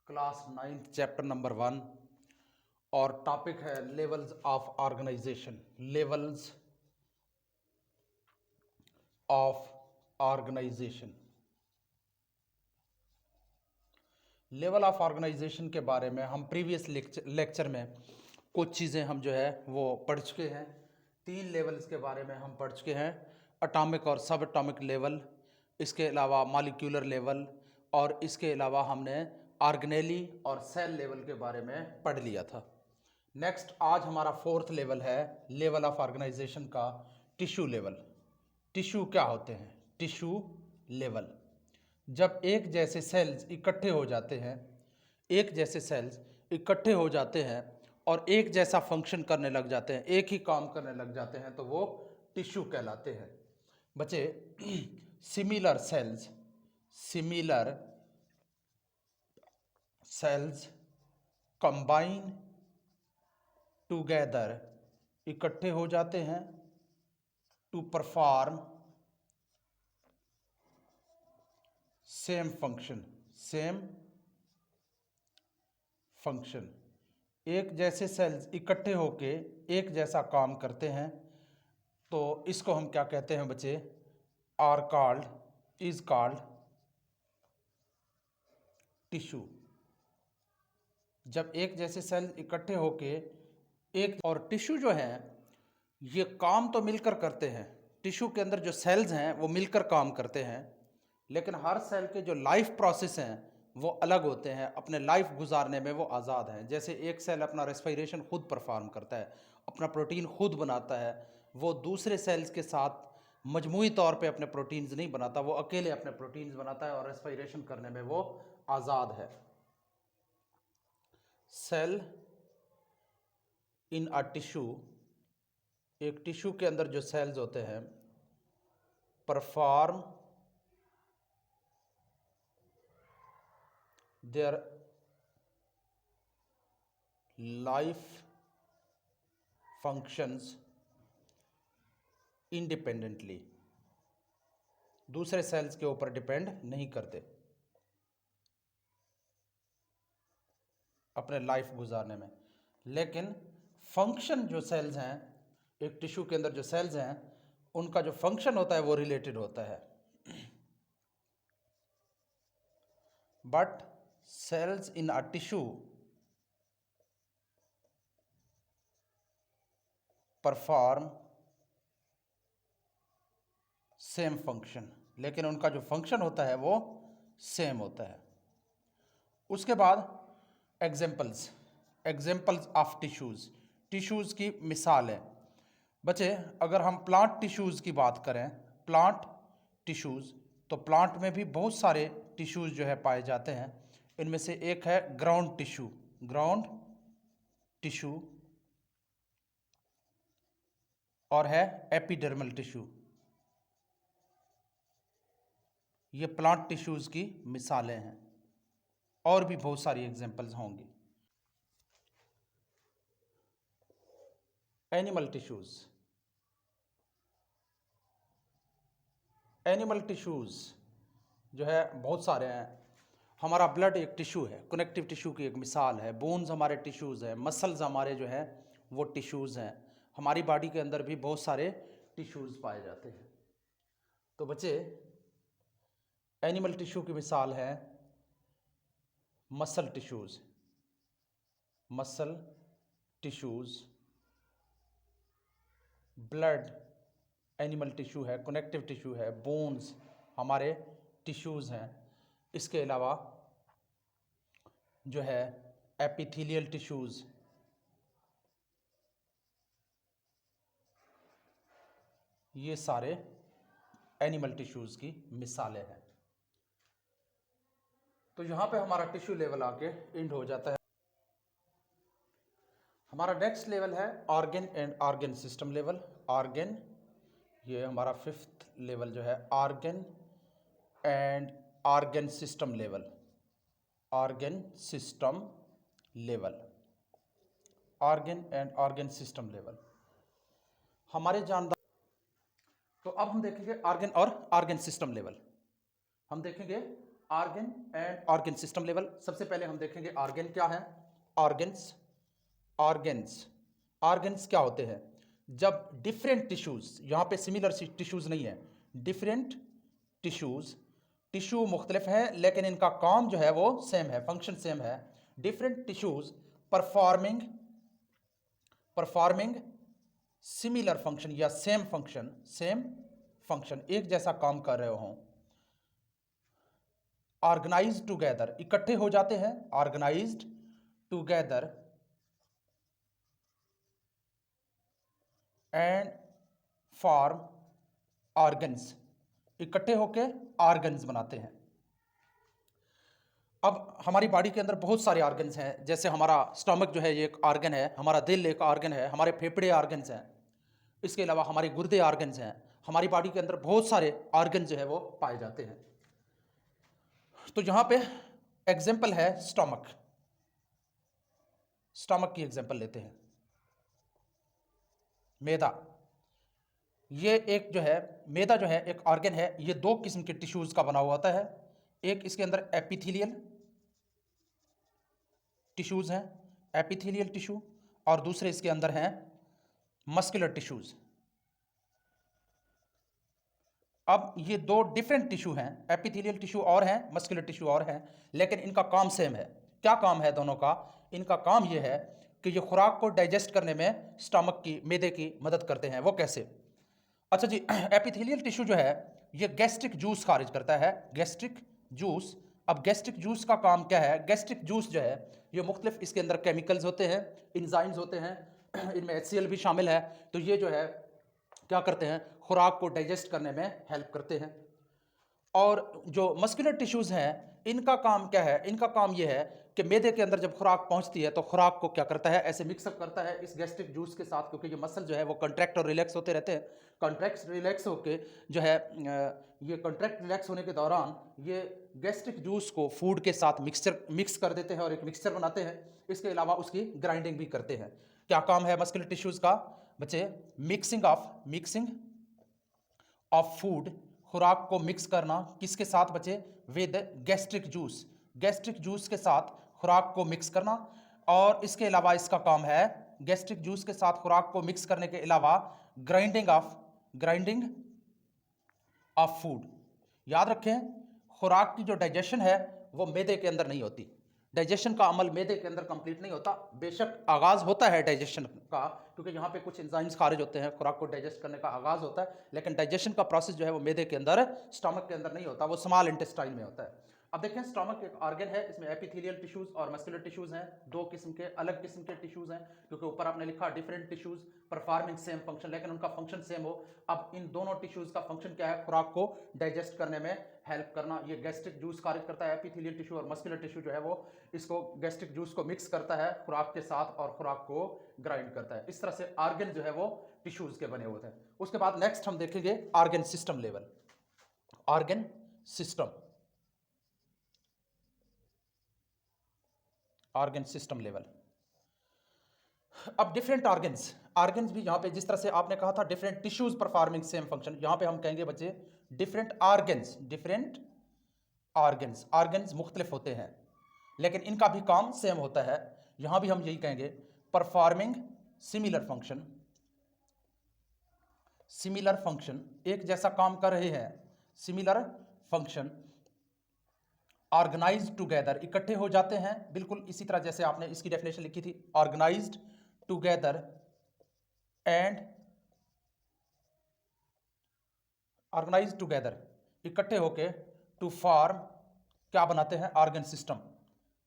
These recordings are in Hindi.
क्लास 9th चैप्टर नंबर 1 और टॉपिक है levels of organisation. Levels of organisation. Level of organisation के बारे में हम प्रीवियस लेक्चर में कुछ चीज़ें हम जो है वो पढ़ चुके हैं। 3 लेवल्स के बारे में हम पढ़ चुके हैं, एटॉमिक और सब एटॉमिक लेवल, इसके अलावा मॉलिक्यूलर लेवल, और इसके अलावा हमने ऑर्गेनेली और सेल लेवल के बारे में पढ़ लिया था। नेक्स्ट आज हमारा 4th लेवल है लेवल ऑफ ऑर्गेनाइजेशन का, टिश्यू लेवल। टिश्यू क्या होते हैं? टिश्यू लेवल, जब एक जैसे सेल्स इकट्ठे हो जाते हैं, एक जैसे सेल्स इकट्ठे हो जाते हैं और एक जैसा फंक्शन करने लग जाते हैं, एक ही काम करने लग जाते हैं, तो वो टिश्यू कहलाते हैं। बच्चे, similar cells, similar cells combine together, इकट्ठे हो जाते हैं, to perform same function, same function. एक जैसे सेल्स इकट्ठे होके एक जैसा काम करते हैं, तो इसको हम क्या कहते हैं बच्चे? Are called, is called tissue. जब एक जैसे सेल इकट्ठे होके एक, और टिश्यू जो है ये काम तो मिलकर करते हैं, टिश्यू के अंदर जो सेल्स हैं वो मिलकर काम करते हैं, लेकिन हर सेल के जो लाइफ प्रोसेस हैं वो अलग होते हैं, अपने लाइफ गुजारने में वो आज़ाद हैं। जैसे एक सेल अपना रेस्पिरेशन खुद परफॉर्म करता है, अपना प्रोटीन खुद बनाता है, वो दूसरे सेल्स के साथ मजमूई तौर पे अपने प्रोटीन्स नहीं बनाता, वो अकेले अपने प्रोटीन्स बनाता है और रेस्पिरेशन करने में वो आज़ाद है। सेल इन अ टिश्यू, एक टिश्यू के अंदर जो सेल्स होते हैं, perform their life functions independently, दूसरे सेल्स के ऊपर डिपेंड नहीं करते अपने लाइफ गुजारने में। लेकिन फंक्शन जो सेल्स हैं, एक टिश्यू के अंदर जो सेल्स हैं, उनका जो फंक्शन होता है वो रिलेटेड होता है। But cells in a tissue perform same function, लेकिन उनका जो फंक्शन होता है वो सेम होता है। उसके बाद examples, examples of tissues, tissues की मिसाल है। बच्चे, अगर हम प्लांट टिश्यूज़ की बात करें, प्लांट टिश्यूज़, तो प्लांट में भी बहुत सारे टिश्यूज़ जो है पाए जाते हैं। इनमें से एक है ग्राउंड टिश्यू, ग्राउंड टिश्यू, और है एपिडर्मल टिश्यू। ये प्लांट टिश्यूज़ की मिसालें हैं, और भी बहुत सारी एग्जाम्पल्स होंगी। एनिमल टिश्यूज़, एनिमल टिश्यूज़ जो है बहुत सारे हैं। हमारा ब्लड एक टिश्यू है, कनेक्टिव टिश्यू की एक मिसाल है। बोन्स हमारे टिश्यूज़ हैं, मसल्स हमारे जो है वो टिश्यूज़ हैं। हमारी बॉडी के अंदर भी बहुत सारे टिश्यूज़ पाए जाते हैं। तो बच्चे, एनिमल टिश्यू की मिसाल है muscle tissues, muscle tissues, blood animal tissue है, कनेक्टिव टिश्यू है, बोन्स हमारे टिश्यूज़ हैं। इसके अलावा जो है एपिथेलियल टिश्यूज़, ये सारे एनिमल टिश्यूज़ की मिसालें हैं। तो यहाँ पे हमारा टिश्यू लेवल आके एंड हो जाता है। हमारा नेक्स्ट लेवल है organ and organ system level. Organ, ये हमारा 5th लेवल जो है, organ and organ system level, organ system level, organ and organ system level हमारे जानदार। तो अब हम देखेंगे ऑर्गन और ऑर्गन सिस्टम लेवल। हम देखेंगे organ and organ system level. सबसे पहले हम देखेंगे ऑर्गन क्या है। ऑर्गन्स, ऑर्गन्स, ऑर्गन्स क्या होते हैं? जब डिफरेंट टिश्यूज, यहाँ पे सिमिलर टिश्यूज नहीं है, डिफरेंट टिश्यूज, टिश्यू मुख्तलिफ है लेकिन इनका काम जो है वो सेम है, फंक्शन सेम है। Different tissues performing, performing similar function या सेम फंक्शन, सेम फंक्शन, एक जैसा काम कर रहे हों। ऑर्गेनाइज टुगेदर, इकट्ठे हो जाते हैं, organised together and form organs, इकट्ठे होकर ऑर्गन्स बनाते हैं। अब हमारी बॉडी के अंदर बहुत सारे ऑर्गन्स हैं, जैसे हमारा स्टमक जो है ये एक ऑर्गन है, हमारा दिल एक ऑर्गन है, हमारे फेफड़े ऑर्गन्स हैं, इसके अलावा हमारे गुर्दे ऑर्गन्स हैं। हमारी बॉडी के अंदर बहुत सारे ऑर्गन जो है वो पाए जाते हैं। तो यहाँ पे एग्जाम्पल है स्टमक, स्टमक की एग्जाम्पल लेते हैं। मैदा, ये एक जो है मैदा जो है एक ऑर्गन है, ये दो किस्म के टिश्यूज का बना हुआ होता है। एक इसके अंदर एपिथेलियल टिश्यूज हैं, एपिथेलियल टिश्यू, और दूसरे इसके अंदर हैं मस्कुलर टिश्यूज। अब ये दो डिफरेंट टिश्यू हैं, एपिथेलियल टिश्यू और हैं, मस्कुलर टिश्यू और हैं, लेकिन इनका काम सेम है। क्या काम है दोनों का? इनका काम ये है कि ये खुराक को डाइजेस्ट करने में स्टमक की, मैदे की मदद करते हैं। वो कैसे? अच्छा जी, एपिथेलियल टिश्यू जो है ये गैस्ट्रिक जूस खारिज करता है, गैस्ट्रिक जूस। अब गैस्ट्रिक जूस का काम क्या है? गैस्ट्रिक जूस जो है ये मुख्तलिफ इसके अंदर केमिकल्स होते हैं, इंजाइम्स होते हैं, इनमें HCl भी शामिल है। तो ये जो है क्या करते हैं? खुराक को डाइजेस्ट करने में हेल्प करते हैं। और जो मस्कुलर टिश्यूज़ हैं इनका काम क्या है? इनका काम ये है कि मैदे के अंदर जब खुराक पहुंचती है तो खुराक को क्या करता है? ऐसे मिक्सअप करता है इस गैस्ट्रिक जूस के साथ, क्योंकि ये मसल जो है वो कंट्रैक्ट और रिलैक्स होते रहते हैं। कंट्रैक्ट रिलैक्स होके जो है ये कंट्रैक्ट रिलैक्स होने के दौरान ये गैस्ट्रिक जूस को फूड के साथ मिक्स कर देते हैं और एक मिक्सचर बनाते हैं। इसके अलावा उसकी ग्राइंडिंग भी करते हैं। क्या काम है मस्कुलर टिश्यूज़ का बच्चे? मिक्सिंग ऑफ फूड, खुराक को मिक्स करना, किसके साथ बचे? With gastric juice, gastric juice के साथ खुराक को मिक्स करना। और इसके अलावा इसका काम है गैस्ट्रिक जूस के साथ खुराक को मिक्स करने के अलावा ग्राइंडिंग ऑफ फूड। याद रखें, खुराक की जो डाइजेशन है वो मैदे के अंदर नहीं होती। डाइजेशन का अमल मैदे के अंदर कंप्लीट नहीं होता। बेशक आगाज़ होता है डाइजेशन का, क्योंकि यहाँ पे कुछ एंजाइम्स खारिज होते हैं, खुराक को डाइजेस्ट करने का आगाज़ होता है, लेकिन डाइजेशन का प्रोसेस जो है वो मैदे के अंदर, स्टमक के अंदर नहीं होता, वो स्मॉल इंटेस्टाइन में होता है। अब देखें, स्टमक एक ऑर्गन है, इसमें एपिथेलियल टिश्यूज और मस्कुलर टिश्यूज हैं, दो किस्म के अलग किस्म के टिश्यूज हैं, क्योंकि ऊपर आपने लिखा different tissues performing same function, लेकिन उनका फंक्शन सेम हो। अब इन दोनों टिश्यूज का फंक्शन क्या है? खुराक को डाइजेस्ट करने में हेल्प करना। ये गैस्ट्रिक जूस खारिज करता है, एपिथेलियल टिश्यू और मस्कुलर टिश्यू जो है वो इसको गैस्ट्रिक जूस को मिक्स करता है खुराक के साथ और खुराक को ग्राइंड करता है। इस तरह से ऑर्गन जो है वो टिश्यूज के बने होते हैं। उसके बाद नेक्स्ट हम देखेंगे organ system level. Organ system, organ system level. अब डिफरेंट ऑर्गन्स भी यहाँ पे, जिस तरह से आपने कहा था different tissues performing same function, यहाँ पे हम कहेंगे बच्चे डिफरेंट ऑर्गन्स मुख्तलिफ होते हैं लेकिन इनका भी काम सेम होता है। यहाँ भी हम यही कहेंगे परफॉर्मिंग सिमिलर फंक्शन, एक जैसा काम कर रहे हैं, सिमिलर फंक्शन। ऑर्गेनाइज्ड टुगेदर, इकट्ठे हो जाते हैं, बिल्कुल इसी तरह जैसे आपने इसकी डेफिनेशन लिखी थी, organised together and organised together, इकट्ठे होके टू फॉर्म, क्या बनाते हैं? Organ system.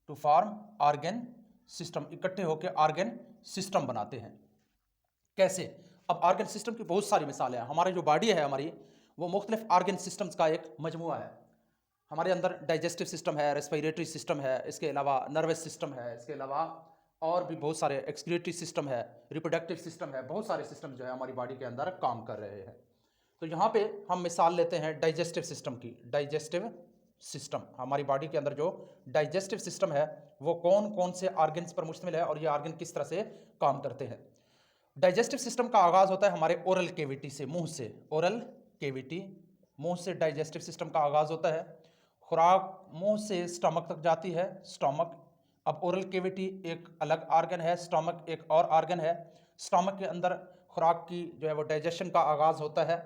To form organ system, इकट्ठे होके ऑर्गन सिस्टम बनाते हैं। कैसे? अब ऑर्गन सिस्टम की बहुत सारी मिसालें हैं। हमारी जो बॉडी है हमारी, वो मुख्तलिफ ऑर्गन सिस्टम्स का एक मजमुआ है। हमारे अंदर डाइजेस्टिव सिस्टम है, रेस्पिरेटरी सिस्टम है, इसके अलावा नर्वस सिस्टम है, इसके अलावा और भी बहुत सारे एक्सक्रीटरी सिस्टम है, रिप्रोडक्टिव सिस्टम है, बहुत सारे सिस्टम जो है हमारी बॉडी के अंदर काम कर रहे हैं। तो यहाँ पे हम मिसाल लेते हैं डाइजेस्टिव सिस्टम की। डाइजेस्टिव सिस्टम, हमारी बॉडी के अंदर जो डाइजेस्टिव सिस्टम है वो कौन कौन से ऑर्गन्स पर मुश्तमिल है और ये ऑर्गन किस तरह से काम करते हैं। डाइजेस्टिव सिस्टम का आगाज़ होता है हमारे ओरल केविटी से, मुंह से। ओरल केविटी, मुंह से डाइजेस्टिव सिस्टम का आगाज़ होता है। खुराक मुंह से स्टमक तक जाती है, स्टमक। अब ओरल केविटी एक अलग ऑर्गन है, स्टमक एक और ऑर्गन है। स्टमक के अंदर खुराक की जो है वो डाइजेशन का आगाज़ होता है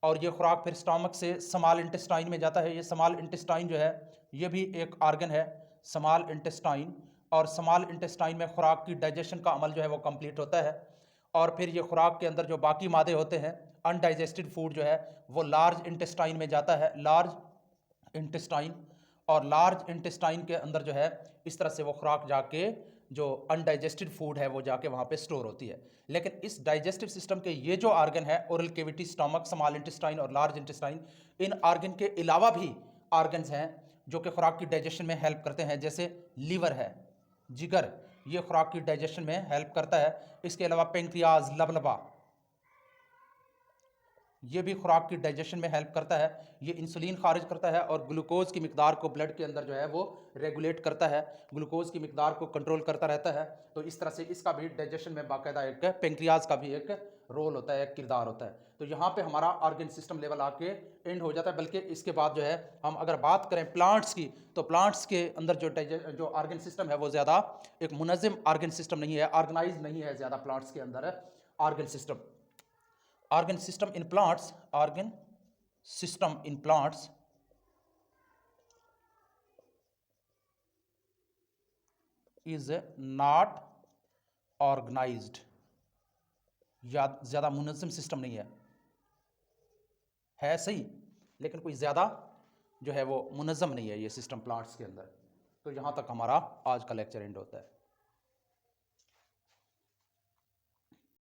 और ये खुराक फिर स्टमक से स्मॉल इंटेस्टाइन में जाता है। ये स्मॉल इंटेस्टाइन जो है ये भी एक ऑर्गन है, स्मॉल इंटेस्टाइन। और स्मॉल इंटेस्टाइन में खुराक की डाइजेशन का अमल जो है वो कंप्लीट होता है और फिर ये खुराक के अंदर जो बाकी मादे होते हैं, अनडाइजेस्टेड फूड जो है वो लार्ज इंटेस्टाइन में जाता है, लार्ज इंटेस्टाइन। और लार्ज इंटेस्टाइन के अंदर जो है इस तरह से वो खुराक जाके जो अनडाइजेस्टेड फूड है वो जाके वहाँ पे स्टोर होती है। लेकिन इस डाइजेस्टिव सिस्टम के ये जो ऑर्गन है, oral cavity, stomach, small intestine और लार्ज इंटेस्टाइन, इन ऑर्गन के अलावा भी ऑर्गन्स हैं जो कि खुराक की डाइजेशन में हेल्प करते हैं, जैसे लीवर है, जिगर, ये खुराक की डाइजेशन में हेल्प करता है। इसके अलावा पेंक्रियाज, लबलबा, ये भी खुराक की डाइजेशन में हेल्प करता है। ये इंसुलिन खारिज करता है और ग्लूकोज की मिकदार को ब्लड के अंदर जो है वो रेगुलेट करता है, ग्लूकोज की मिकदार को कंट्रोल करता रहता है। तो इस तरह से इसका भी डाइजेशन में बाकायदा एक पेंक्रियाज का भी एक रोल होता है, एक किरदार होता है। तो यहाँ पे हमारा ऑर्गन सिस्टम लेवल आके एंड हो जाता है। बल्कि इसके बाद जो है हम अगर बात करें प्लांट्स की, तो प्लांट्स के अंदर जो ऑर्गन सिस्टम है वो ज़्यादा एक मुनज़्ज़म ऑर्गन सिस्टम नहीं है, ऑर्गेनाइज नहीं है ज़्यादा प्लांट्स के अंदर organ system. Organ system in plants, organ system in plants is not organized, या ज़्यादा मुनज़्ज़म सिस्टम नहीं है सही, लेकिन कोई ज़्यादा जो है वो मुनज़्ज़म नहीं है ये सिस्टम प्लांट्स के अंदर। तो यहाँ तक हमारा आज का लेक्चर एंड होता है।